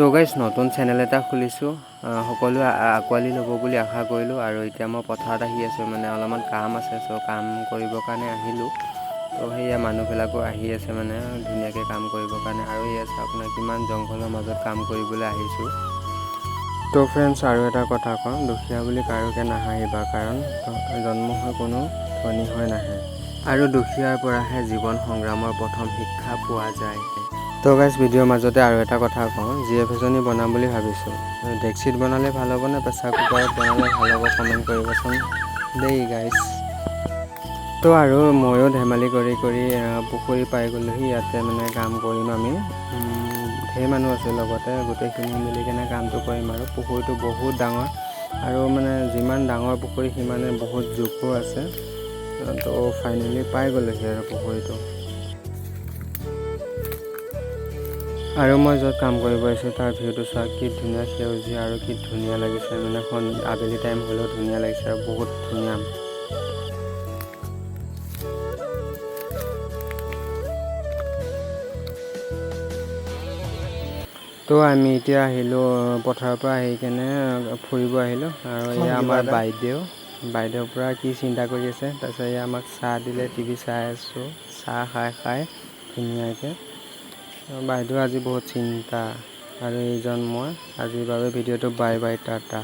তো গাইজ নতুন চেনেল এটা খুলিছোঁ, সকলোৱে আঁকোৱালি ল'ব বুলি আশা কৰিলোঁ। আৰু এতিয়া মই পথাৰত আহি আছোঁ, মানে অলপমান কাম আছে, চ' কাম কৰিবৰ কাৰণে আহিলোঁ। তো সেয়া মানুহবিলাকো আহি আছে মানে ধুনীয়াকৈ কাম কৰিবৰ কাৰণে। আৰু এয়া আছে আপোনাৰ কিমান জংঘলৰ মাজত কাম কৰিবলৈ আহিছোঁ। তো ফ্ৰেণ্ডছ, আৰু এটা কথা কওঁ, দুখীয়া বুলি কাৰোকে নাহাঁহিবা, কাৰণ জন্ম হৈ কোনো ধনী হৈ নাহে। আৰু দুখীয়াৰ পৰাহে জীৱন সংগ্ৰামৰ প্ৰথম শিক্ষা পোৱা যায়। তো গাইজ ভিডিঅ'ৰ মাজতে আৰু এটা কথা কওঁ, জিএফ এজনী বনাম বুলি ভাবিছোঁ। ডেক্সিত বনালে ভাল হ'ব নে প্ৰেছাৰ কুকাৰত বনালে ভাল হ'ব, কমেণ্ট কৰিবচোন দেই গাইজ। তো আৰু ময়ো ধেমালি কৰি পুখুৰী পাই গ'লোহি। ইয়াতে মানে কাম কৰিম আমি, ঢেৰ মানুহ আছে লগতে, গোটেইখিনি মিলি কেনে কামটো কৰিম। আৰু পুখুৰীটো বহুত ডাঙৰ, আৰু মানে যিমান ডাঙৰ পুখুৰী সিমানে বহুত জোখো আছে। তো ফাইনেলি পাই গ'লোহি আৰু পুখুৰীটো। আৰু মই য'ত কাম কৰিব আহিছোঁ তাৰ ভিউটো চোৱা, কি ধুনীয়া সেউজীয়া আৰু কি ধুনীয়া লাগিছে। মানে আবেলি টাইম হ'লেও ধুনীয়া লাগিছে আৰু বহুত ধুনীয়া। তো আমি এতিয়া আহিলোঁ পথাৰৰ পৰা, আহি কেনে ফুৰিব আহিলোঁ। আৰু এয়া আমাৰ বাইদেউৰ পৰা কি চিন্তা কৰি আছে। তাৰপিছত এয়া আমাক চাহ দিলে, টিভি চাই আছোঁ, চাহ খাই ধুনীয়াকৈ। বাইদেউ আজি বহুত চিন্তা। আৰু এইজন মই। আজিৰ বাবে ভিডিঅ'টো বাই বাই, টাটা।